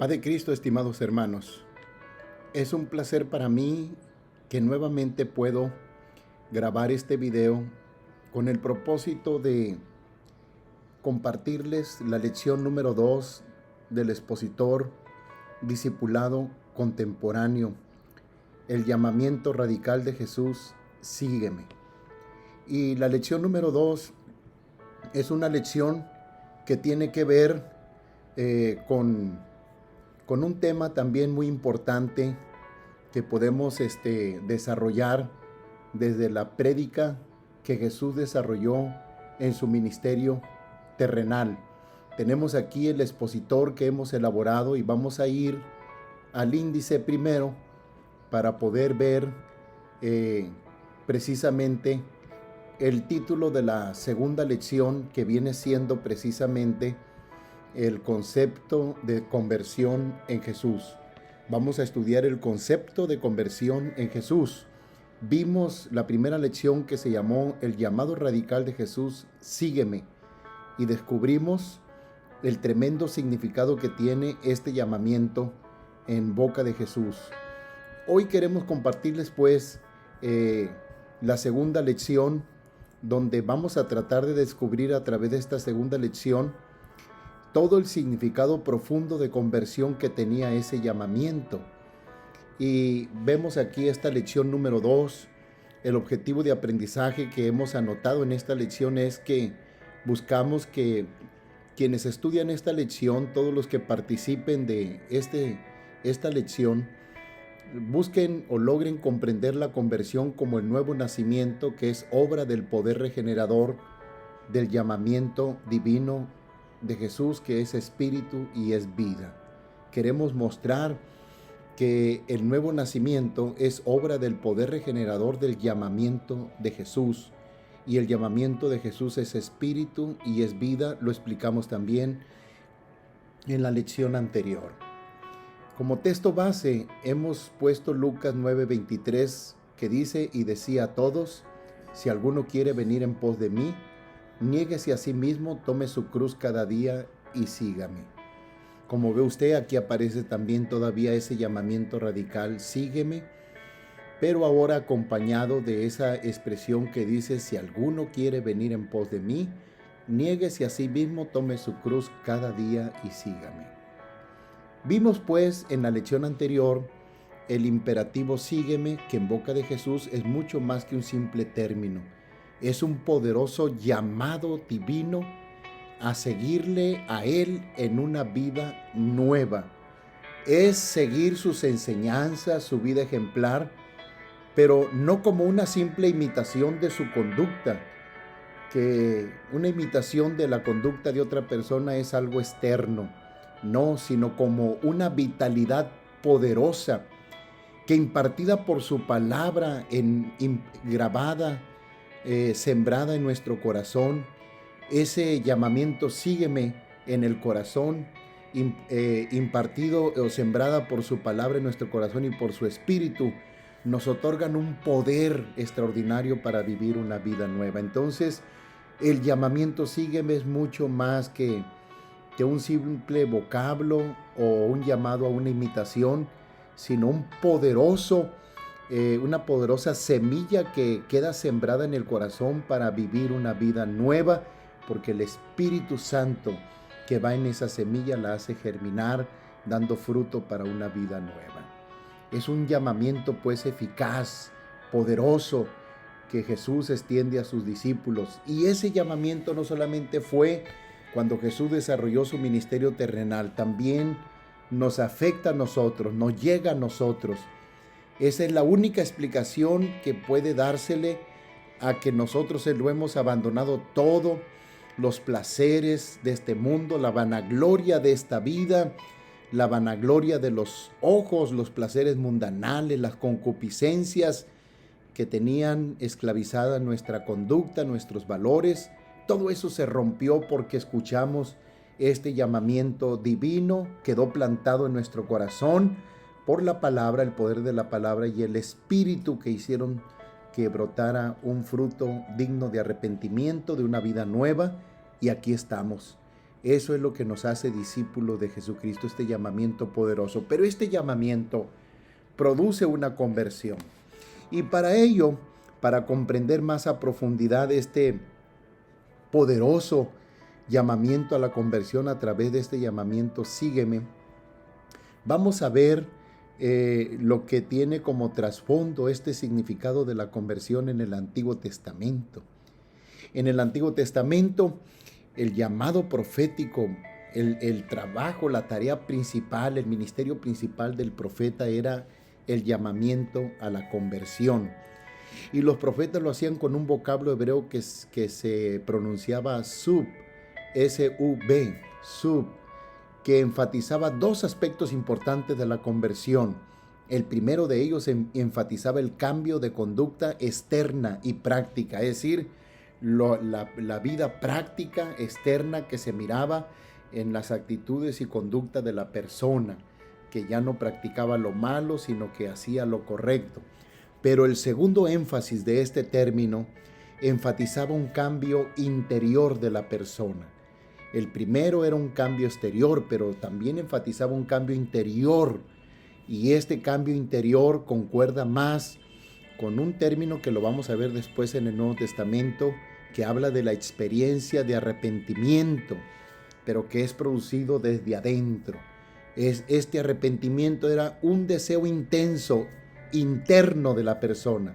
Paz de Cristo, estimados hermanos. Es un placer para mí que nuevamente puedo grabar este video con el propósito de compartirles la lección número 2 del expositor discipulado contemporáneo, el llamamiento radical de Jesús, sígueme. Y la lección número 2 es una lección que tiene que ver con un tema también muy importante que podemos desarrollar desde la prédica que Jesús desarrolló en su ministerio terrenal. Tenemos aquí el expositor que hemos elaborado y vamos a ir al índice primero para poder ver precisamente el título de la segunda lección, que viene siendo precisamente el concepto de conversión en Jesús. Vamos a estudiar el concepto de conversión en Jesús. Vimos la primera lección que se llamó el llamado radical de Jesús, sígueme, y descubrimos el tremendo significado que tiene este llamamiento en boca de Jesús. Hoy queremos compartirles pues la segunda lección, donde vamos a tratar de descubrir a través de esta segunda lección todo el significado profundo de conversión que tenía ese llamamiento. Y vemos aquí esta lección número 2. El objetivo de aprendizaje que hemos anotado en esta lección es que buscamos que quienes estudian esta lección, todos los que participen de esta lección, busquen o logren comprender la conversión como el nuevo nacimiento, que es obra del poder regenerador del llamamiento divino de Jesús, que es espíritu y es vida. Queremos mostrar que el nuevo nacimiento es obra del poder regenerador del llamamiento de Jesús, y el llamamiento de Jesús es espíritu y es vida. Lo explicamos también en la lección anterior. Como texto base hemos puesto Lucas 9:23, que dice: y decía a todos, si alguno quiere venir en pos de mí, niéguese a sí mismo, tome su cruz cada día y sígame. Como ve usted, aquí aparece también todavía ese llamamiento radical, sígueme, pero ahora acompañado de esa expresión que dice: si alguno quiere venir en pos de mí, niéguese a sí mismo, tome su cruz cada día y sígame. Vimos pues en la lección anterior el imperativo sígueme, que en boca de Jesús es mucho más que un simple término. Es un poderoso llamado divino a seguirle a Él en una vida nueva. Es seguir sus enseñanzas, su vida ejemplar, pero no como una simple imitación de su conducta, que una imitación de la conducta de otra persona es algo externo. No, sino como una vitalidad poderosa que, impartida por su palabra, grabada, sembrada en nuestro corazón, ese llamamiento sígueme en el corazón, impartido o sembrada por su palabra en nuestro corazón y por su espíritu, nos otorgan un poder extraordinario para vivir una vida nueva. Entonces, el llamamiento sígueme es mucho más que un simple vocablo o un llamado a una imitación, sino una poderosa semilla que queda sembrada en el corazón para vivir una vida nueva, porque el Espíritu Santo que va en esa semilla la hace germinar, dando fruto para una vida nueva. Es un llamamiento pues eficaz, poderoso, que Jesús extiende a sus discípulos. Y ese llamamiento no solamente fue cuando Jesús desarrolló su ministerio terrenal, también nos afecta a nosotros, nos llega a nosotros. Esa es la única explicación que puede dársele a que nosotros lo hemos abandonado todo, los placeres de este mundo, la vanagloria de esta vida, la vanagloria de los ojos, los placeres mundanales, las concupiscencias que tenían esclavizada nuestra conducta, nuestros valores. Todo eso se rompió porque escuchamos este llamamiento divino, quedó plantado en nuestro corazón por la palabra, el poder de la palabra y el espíritu que hicieron que brotara un fruto digno de arrepentimiento, de una vida nueva, y aquí estamos. Eso es lo que nos hace discípulos de Jesucristo, este llamamiento poderoso. Pero este llamamiento produce una conversión. Y para ello, para comprender más a profundidad este poderoso llamamiento a la conversión, a través de este llamamiento, sígueme, vamos a ver lo que tiene como trasfondo este significado de la conversión en el Antiguo Testamento. En el Antiguo Testamento, el llamado profético, el trabajo, la tarea principal, el ministerio principal del profeta era el llamamiento a la conversión. Y los profetas lo hacían con un vocablo hebreo que se pronunciaba sub, S-U-B, sub, que enfatizaba dos aspectos importantes de la conversión. El primero de ellos enfatizaba el cambio de conducta externa y práctica, es decir, la vida práctica externa que se miraba en las actitudes y conducta de la persona, que ya no practicaba lo malo, sino que hacía lo correcto. Pero el segundo énfasis de este término enfatizaba un cambio interior de la persona. El primero era un cambio exterior, pero también enfatizaba un cambio interior. Y este cambio interior concuerda más con un término que lo vamos a ver después en el Nuevo Testamento, que habla de la experiencia de arrepentimiento, pero que es producido desde adentro. Este arrepentimiento era un deseo intenso, interno de la persona,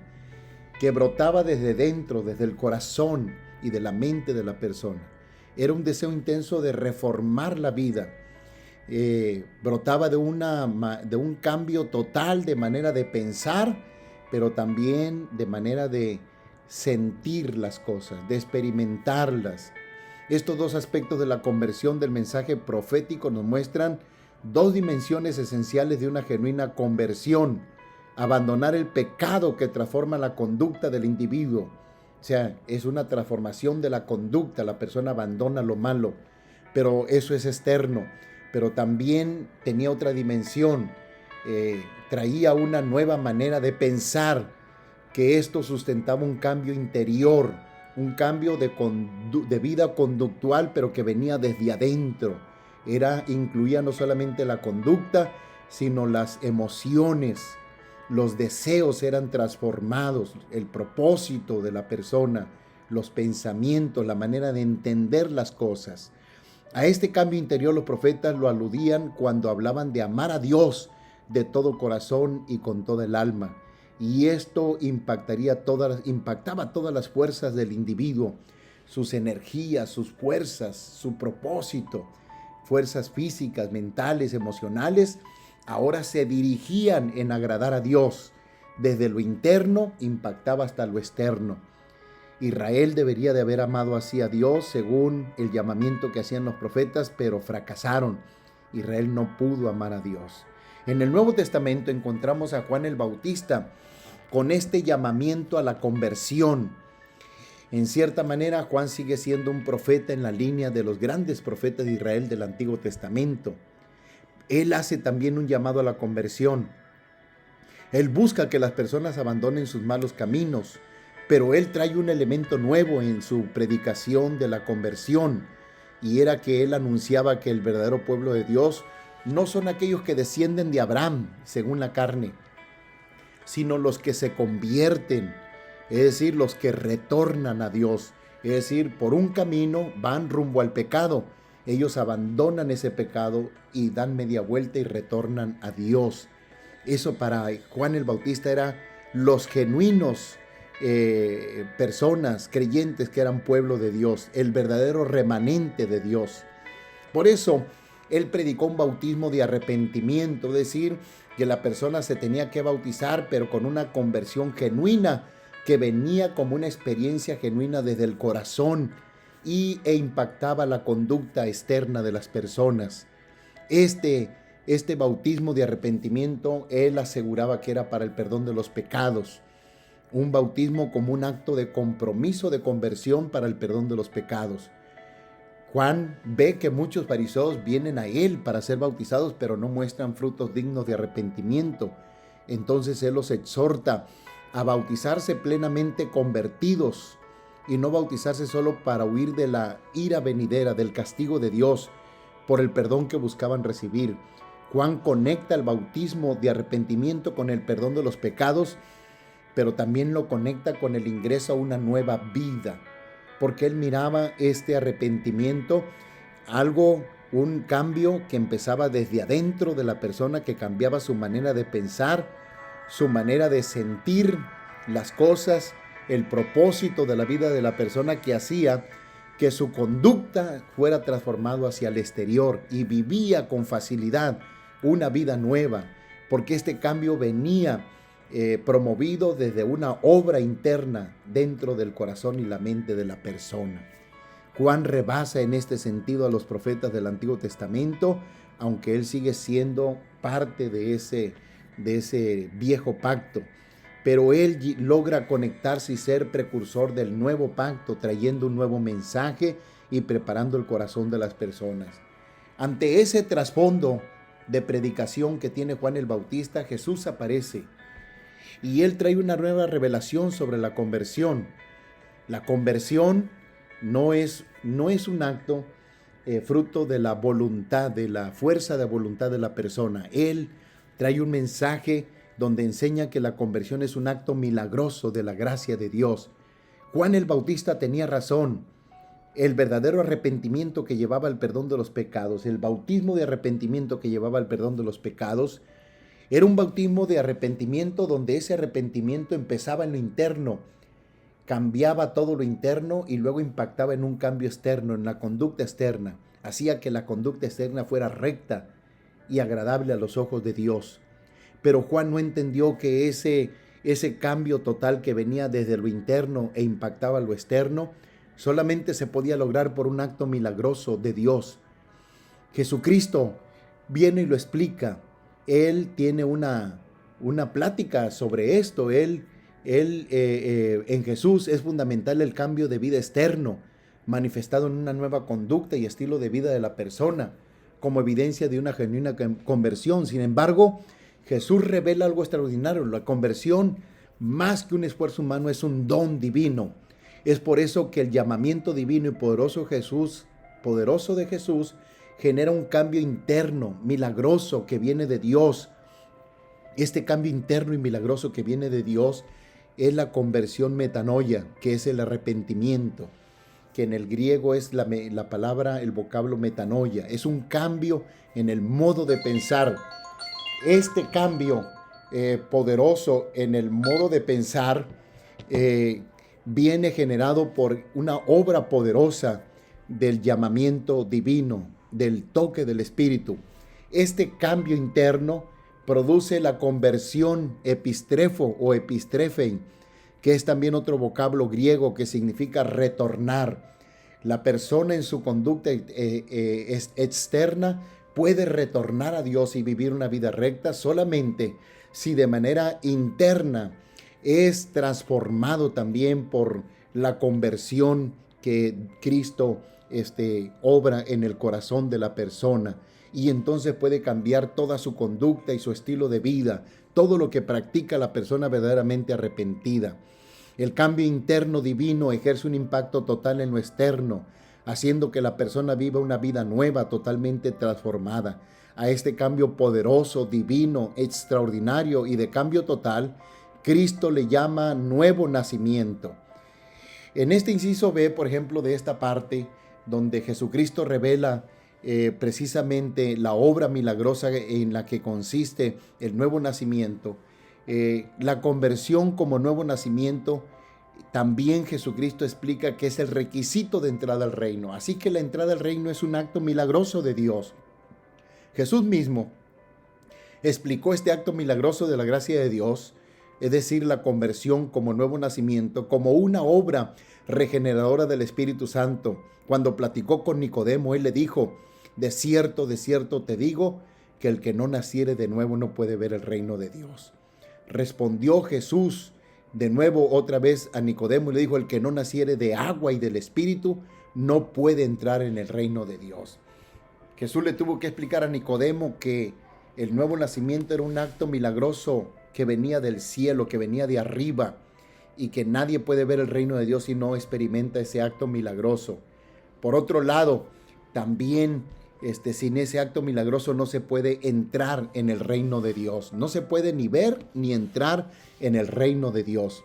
que brotaba desde dentro, desde el corazón y de la mente de la persona. Era un deseo intenso de reformar la vida. Brotaba de un cambio total de manera de pensar, pero también de manera de sentir las cosas, de experimentarlas. Estos dos aspectos de la conversión del mensaje profético nos muestran dos dimensiones esenciales de una genuina conversión: abandonar el pecado que transforma la conducta del individuo. O sea, es una transformación de la conducta, la persona abandona lo malo, pero eso es externo. Pero también tenía otra dimensión, traía una nueva manera de pensar, que esto sustentaba un cambio interior, un cambio de vida conductual, pero que venía desde adentro. Incluía no solamente la conducta, sino las emociones. Los deseos eran transformados, el propósito de la persona, los pensamientos, la manera de entender las cosas. A este cambio interior los profetas lo aludían cuando hablaban de amar a Dios de todo corazón y con toda el alma. Y esto impactaba todas las fuerzas del individuo, sus energías, sus fuerzas, su propósito, fuerzas físicas, mentales, emocionales, ahora se dirigían en agradar a Dios. Desde lo interno impactaba hasta lo externo. Israel debería de haber amado así a Dios según el llamamiento que hacían los profetas, pero fracasaron. Israel no pudo amar a Dios. En el Nuevo Testamento encontramos a Juan el Bautista con este llamamiento a la conversión. En cierta manera, Juan sigue siendo un profeta en la línea de los grandes profetas de Israel del Antiguo Testamento. Él hace también un llamado a la conversión. Él busca que las personas abandonen sus malos caminos, pero él trae un elemento nuevo en su predicación de la conversión, y era que él anunciaba que el verdadero pueblo de Dios no son aquellos que descienden de Abraham, según la carne, sino los que se convierten, es decir, los que retornan a Dios. Es decir, por un camino van rumbo al pecado. Ellos abandonan ese pecado y dan media vuelta y retornan a Dios. Eso para Juan el Bautista era los genuinos personas creyentes que eran pueblo de Dios, el verdadero remanente de Dios. Por eso él predicó un bautismo de arrepentimiento, es decir, que la persona se tenía que bautizar, pero con una conversión genuina, que venía como una experiencia genuina desde el corazón e impactaba la conducta externa de las personas. Este bautismo de arrepentimiento, él aseguraba que era para el perdón de los pecados. Un bautismo como un acto de compromiso de conversión para el perdón de los pecados. Juan ve que muchos fariseos vienen a él para ser bautizados, pero no muestran frutos dignos de arrepentimiento. Entonces él los exhorta a bautizarse plenamente convertidos, y no bautizarse solo para huir de la ira venidera, del castigo de Dios por el perdón que buscaban recibir. Juan conecta el bautismo de arrepentimiento con el perdón de los pecados, pero también lo conecta con el ingreso a una nueva vida, porque él miraba este arrepentimiento, un cambio que empezaba desde adentro de la persona, que cambiaba su manera de pensar, su manera de sentir las cosas, el propósito de la vida de la persona, que hacía que su conducta fuera transformado hacia el exterior y vivía con facilidad una vida nueva, porque este cambio venía promovido desde una obra interna dentro del corazón y la mente de la persona. Juan rebasa en este sentido a los profetas del Antiguo Testamento, aunque él sigue siendo parte de ese viejo pacto. Pero él logra conectarse y ser precursor del nuevo pacto, trayendo un nuevo mensaje y preparando el corazón de las personas. Ante ese trasfondo de predicación que tiene Juan el Bautista, Jesús aparece y él trae una nueva revelación sobre la conversión. La conversión no es un acto fruto de la voluntad, de la fuerza de voluntad de la persona. Él trae un mensaje donde enseña que la conversión es un acto milagroso de la gracia de Dios. Juan el Bautista tenía razón. El verdadero arrepentimiento que llevaba al perdón de los pecados, el bautismo de arrepentimiento que llevaba al perdón de los pecados, era un bautismo de arrepentimiento donde ese arrepentimiento empezaba en lo interno, cambiaba todo lo interno y luego impactaba en un cambio externo, en la conducta externa. Hacía que la conducta externa fuera recta y agradable a los ojos de Dios. Pero Juan no entendió que ese cambio total que venía desde lo interno e impactaba lo externo, solamente se podía lograr por un acto milagroso de Dios. Jesucristo viene y lo explica. Él tiene una plática sobre esto. En Jesús es fundamental el cambio de vida externo, manifestado en una nueva conducta y estilo de vida de la persona, como evidencia de una genuina conversión. Sin embargo, Jesús revela algo extraordinario. La conversión, más que un esfuerzo humano, es un don divino. Es por eso que el llamamiento divino y poderoso de Jesús genera un cambio interno, milagroso, que viene de Dios. Este cambio interno y milagroso que viene de Dios es la conversión metanoia, que es el arrepentimiento, que en el griego es la palabra, el vocablo metanoia. Es un cambio en el modo de pensar. Este cambio poderoso en el modo de pensar viene generado por una obra poderosa del llamamiento divino, del toque del Espíritu. Este cambio interno produce la conversión epistrefo o epistrefen, que es también otro vocablo griego que significa retornar. La persona en su conducta externa puede retornar a Dios y vivir una vida recta solamente si de manera interna es transformado también por la conversión que Cristo obra en el corazón de la persona. Y entonces puede cambiar toda su conducta y su estilo de vida, todo lo que practica la persona verdaderamente arrepentida. El cambio interno divino ejerce un impacto total en lo externo, haciendo que la persona viva una vida nueva, totalmente transformada. A este cambio poderoso, divino, extraordinario y de cambio total, Cristo le llama nuevo nacimiento. En este inciso B, por ejemplo, de esta parte, donde Jesucristo revela precisamente la obra milagrosa en la que consiste el nuevo nacimiento, la conversión como nuevo nacimiento, también Jesucristo explica que es el requisito de entrada al reino. Así que la entrada al reino es un acto milagroso de Dios. Jesús mismo explicó este acto milagroso de la gracia de Dios, es decir, la conversión como nuevo nacimiento, como una obra regeneradora del Espíritu Santo. Cuando platicó con Nicodemo, él le dijo: de cierto te digo, que el que no naciere de nuevo no puede ver el reino de Dios. Respondió Jesús de nuevo otra vez a Nicodemo y le dijo: el que no naciere de agua y del Espíritu no puede entrar en el reino de Dios. Jesús le tuvo que explicar a Nicodemo que el nuevo nacimiento era un acto milagroso que venía del cielo, que venía de arriba, y que nadie puede ver el reino de Dios si no experimenta ese acto milagroso. Por otro lado, también sin ese acto milagroso no se puede entrar en el reino de Dios. No se puede ni ver ni entrar en el reino de Dios.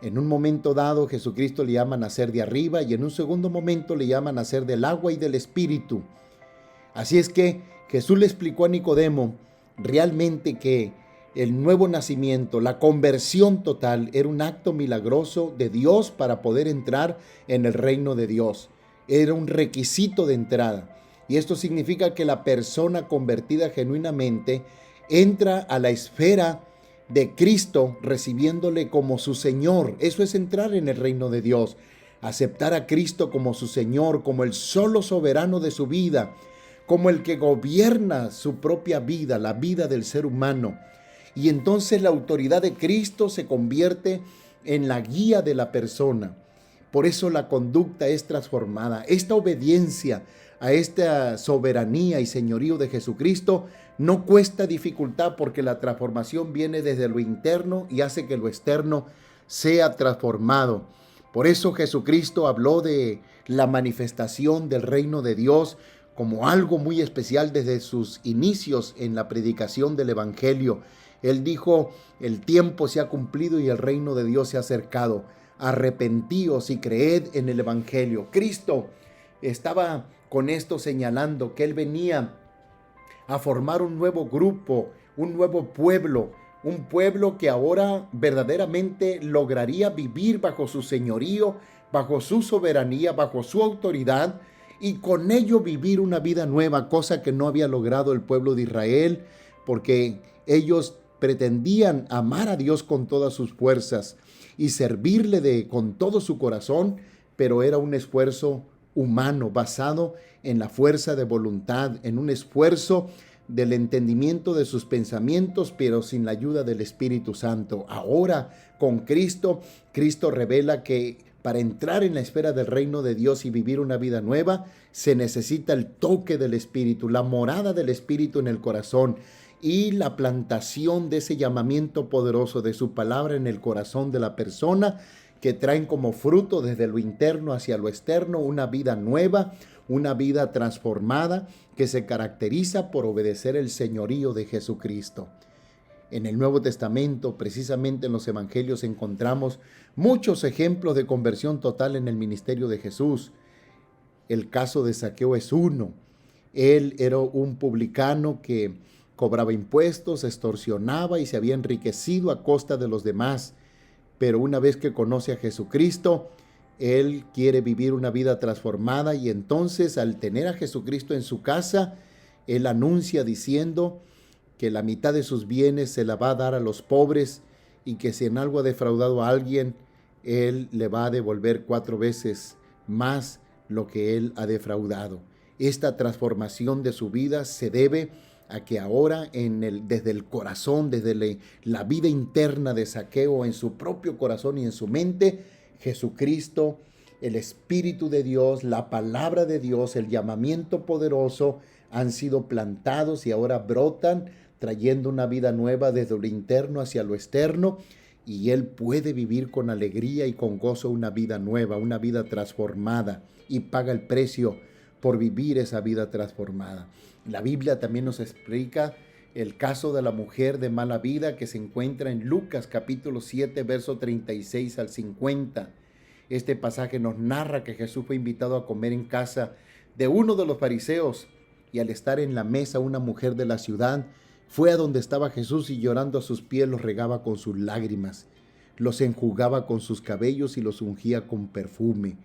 En un momento dado, Jesucristo le llama a nacer de arriba y en un segundo momento le llama a nacer del agua y del Espíritu. Así es que Jesús le explicó a Nicodemo realmente que el nuevo nacimiento, la conversión total, era un acto milagroso de Dios para poder entrar en el reino de Dios. Era un requisito de entrada. Y esto significa que la persona convertida genuinamente entra a la esfera de Cristo recibiéndole como su Señor. Eso es entrar en el reino de Dios. Aceptar a Cristo como su Señor, como el solo soberano de su vida, como el que gobierna su propia vida, la vida del ser humano. Y entonces la autoridad de Cristo se convierte en la guía de la persona. Por eso la conducta es transformada. Esta obediencia a esta soberanía y señorío de Jesucristo no cuesta dificultad, porque la transformación viene desde lo interno y hace que lo externo sea transformado. Por eso Jesucristo habló de la manifestación del reino de Dios como algo muy especial desde sus inicios en la predicación del Evangelio. Él dijo: el tiempo se ha cumplido y el reino de Dios se ha acercado. Arrepentíos y creed en el Evangelio. Cristo estaba con esto señalando que Él venía a formar un nuevo grupo, un nuevo pueblo, un pueblo que ahora verdaderamente lograría vivir bajo su señorío, bajo su soberanía, bajo su autoridad, y con ello vivir una vida nueva, cosa que no había logrado el pueblo de Israel, porque ellos pretendían amar a Dios con todas sus fuerzas y servirle con todo su corazón, pero era un esfuerzo humano basado en la fuerza de voluntad, en un esfuerzo del entendimiento de sus pensamientos, pero sin la ayuda del Espíritu Santo. Ahora, con Cristo, Cristo revela que para entrar en la esfera del reino de Dios y vivir una vida nueva, se necesita el toque del Espíritu, la morada del Espíritu en el corazón y la plantación de ese llamamiento poderoso de su palabra en el corazón de la persona, que traen como fruto desde lo interno hacia lo externo una vida nueva, una vida transformada que se caracteriza por obedecer el señorío de Jesucristo. En el Nuevo Testamento, precisamente en los Evangelios, encontramos muchos ejemplos de conversión total en el ministerio de Jesús. El caso de Zaqueo es uno. Él era un publicano que cobraba impuestos, extorsionaba y se había enriquecido a costa de los demás. Pero una vez que conoce a Jesucristo, él quiere vivir una vida transformada, y entonces, al tener a Jesucristo en su casa, él anuncia diciendo que la mitad de sus bienes se la va a dar a los pobres, y que si en algo ha defraudado a alguien, él le va a devolver 4 veces más lo que él ha defraudado. Esta transformación de su vida se debe a que ahora desde el corazón, desde la vida interna de Zaqueo, en su propio corazón y en su mente, Jesucristo, el Espíritu de Dios, la palabra de Dios, el llamamiento poderoso han sido plantados y ahora brotan, trayendo una vida nueva desde lo interno hacia lo externo, y él puede vivir con alegría y con gozo una vida nueva, una vida transformada, y paga el precio por vivir esa vida transformada. La Biblia también nos explica el caso de la mujer de mala vida, que se encuentra en Lucas capítulo 7, verso 36 al 50. Este pasaje nos narra que Jesús fue invitado a comer en casa de uno de los fariseos, y al estar en la mesa, una mujer de la ciudad fue a donde estaba Jesús y, llorando a sus pies, los regaba con sus lágrimas, los enjugaba con sus cabellos y los ungía con perfume.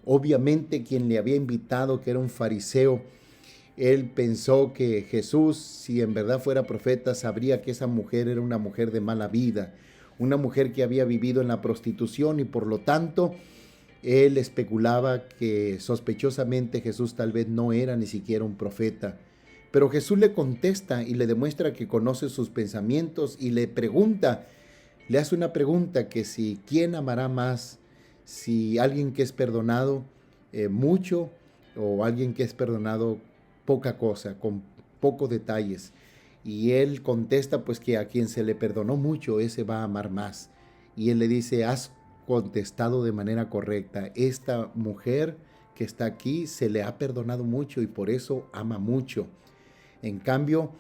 Obviamente, quien le había invitado, que era un fariseo, él pensó que Jesús, si en verdad fuera profeta, sabría que esa mujer era una mujer de mala vida, una mujer que había vivido en la prostitución, y por lo tanto él especulaba que sospechosamente Jesús tal vez no era ni siquiera un profeta. Pero Jesús le contesta y le demuestra que conoce sus pensamientos, y le hace una pregunta, que si quién amará más, si alguien que es perdonado mucho, o alguien que es perdonado poca cosa, con pocos detalles. Y él contesta pues que a quien se le perdonó mucho, ese va a amar más. Y él le dice, has contestado de manera correcta. Esta mujer que está aquí se le ha perdonado mucho y por eso ama mucho. En cambio,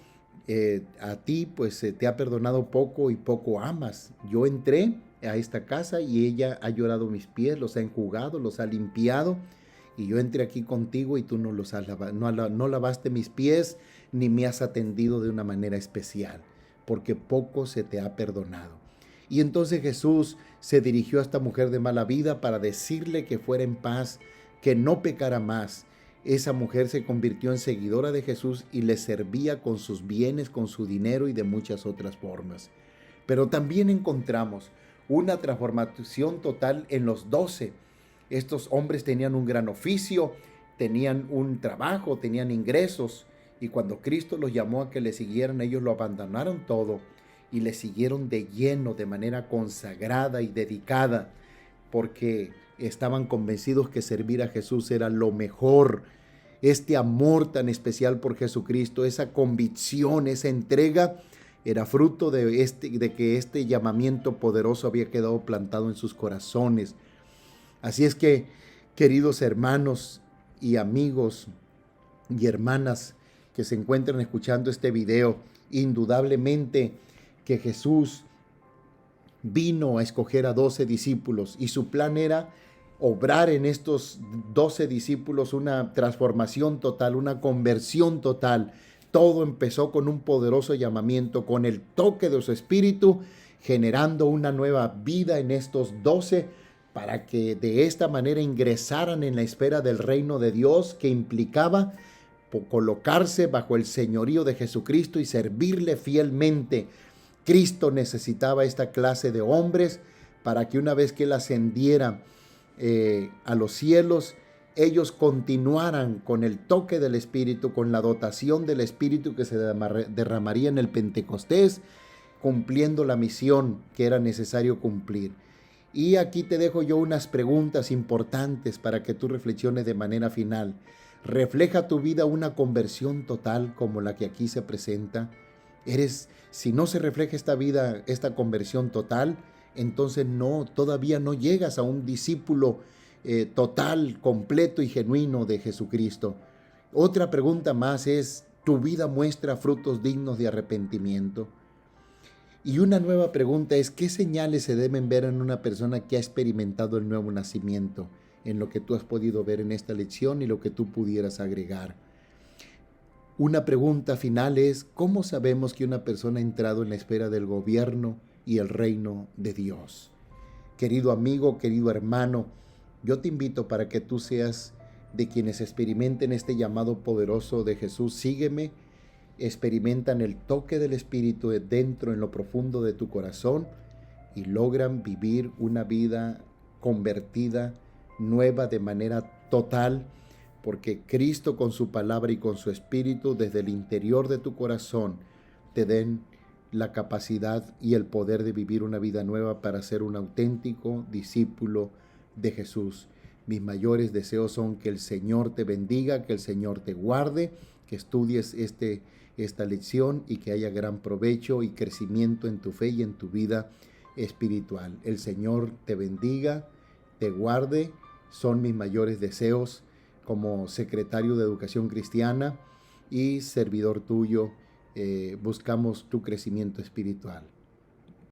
a ti pues se te ha perdonado poco y poco amas. Yo entré a esta casa y ella ha llorado mis pies, los ha enjugado, los ha limpiado. Y yo entré aquí contigo y tú no los has lavado, no lavaste mis pies ni me has atendido de una manera especial, porque poco se te ha perdonado. Y entonces Jesús se dirigió a esta mujer de mala vida para decirle que fuera en paz, que no pecara más. Esa mujer se convirtió en seguidora de Jesús y le servía con sus bienes, con su dinero y de muchas otras formas. Pero también encontramos una transformación total en los 12. Estos hombres tenían un gran oficio, tenían un trabajo, tenían ingresos, y cuando Cristo los llamó a que le siguieran, ellos lo abandonaron todo y le siguieron de lleno, de manera consagrada y dedicada, porque estaban convencidos que servir a Jesús era lo mejor. Este amor tan especial por Jesucristo, esa convicción, esa entrega, era fruto de que este llamamiento poderoso había quedado plantado en sus corazones. Así es que, queridos hermanos y amigos y hermanas que se encuentran escuchando este video, indudablemente que Jesús vino a escoger a 12 discípulos y su plan era obrar en estos 12 discípulos una transformación total, una conversión total. Todo empezó con un poderoso llamamiento, con el toque de su espíritu, generando una nueva vida en estos 12 para que de esta manera ingresaran en la esfera del reino de Dios, que implicaba colocarse bajo el señorío de Jesucristo y servirle fielmente. Cristo necesitaba esta clase de hombres para que una vez que Él ascendiera a los cielos, ellos continuaran con el toque del Espíritu, con la dotación del Espíritu que se derramaría en el Pentecostés, cumpliendo la misión que era necesario cumplir. Y aquí te dejo yo unas preguntas importantes para que tú reflexiones de manera final. ¿Refleja tu vida una conversión total como la que aquí se presenta? Si no se refleja esta vida, esta conversión total, entonces todavía no llegas a un discípulo total, completo y genuino de Jesucristo. Otra pregunta más es, ¿tu vida muestra frutos dignos de arrepentimiento? Y una nueva pregunta es, ¿qué señales se deben ver en una persona que ha experimentado el nuevo nacimiento? En lo que tú has podido ver en esta lección y lo que tú pudieras agregar. Una pregunta final es, ¿cómo sabemos que una persona ha entrado en la esfera del gobierno y el reino de Dios? Querido amigo, querido hermano, yo te invito para que tú seas de quienes experimenten este llamado poderoso de Jesús. Sígueme, experimentan el toque del Espíritu dentro en lo profundo de tu corazón y logran vivir una vida convertida, nueva de manera total, porque Cristo con su palabra y con su Espíritu desde el interior de tu corazón te den la capacidad y el poder de vivir una vida nueva para ser un auténtico discípulo de Jesús. Mis mayores deseos son que el Señor te bendiga, que el Señor te guarde, que estudies esta lección y que haya gran provecho y crecimiento en tu fe y en tu vida espiritual. El Señor te bendiga, te guarde, son mis mayores deseos como secretario de Educación Cristiana y servidor tuyo. Buscamos tu crecimiento espiritual.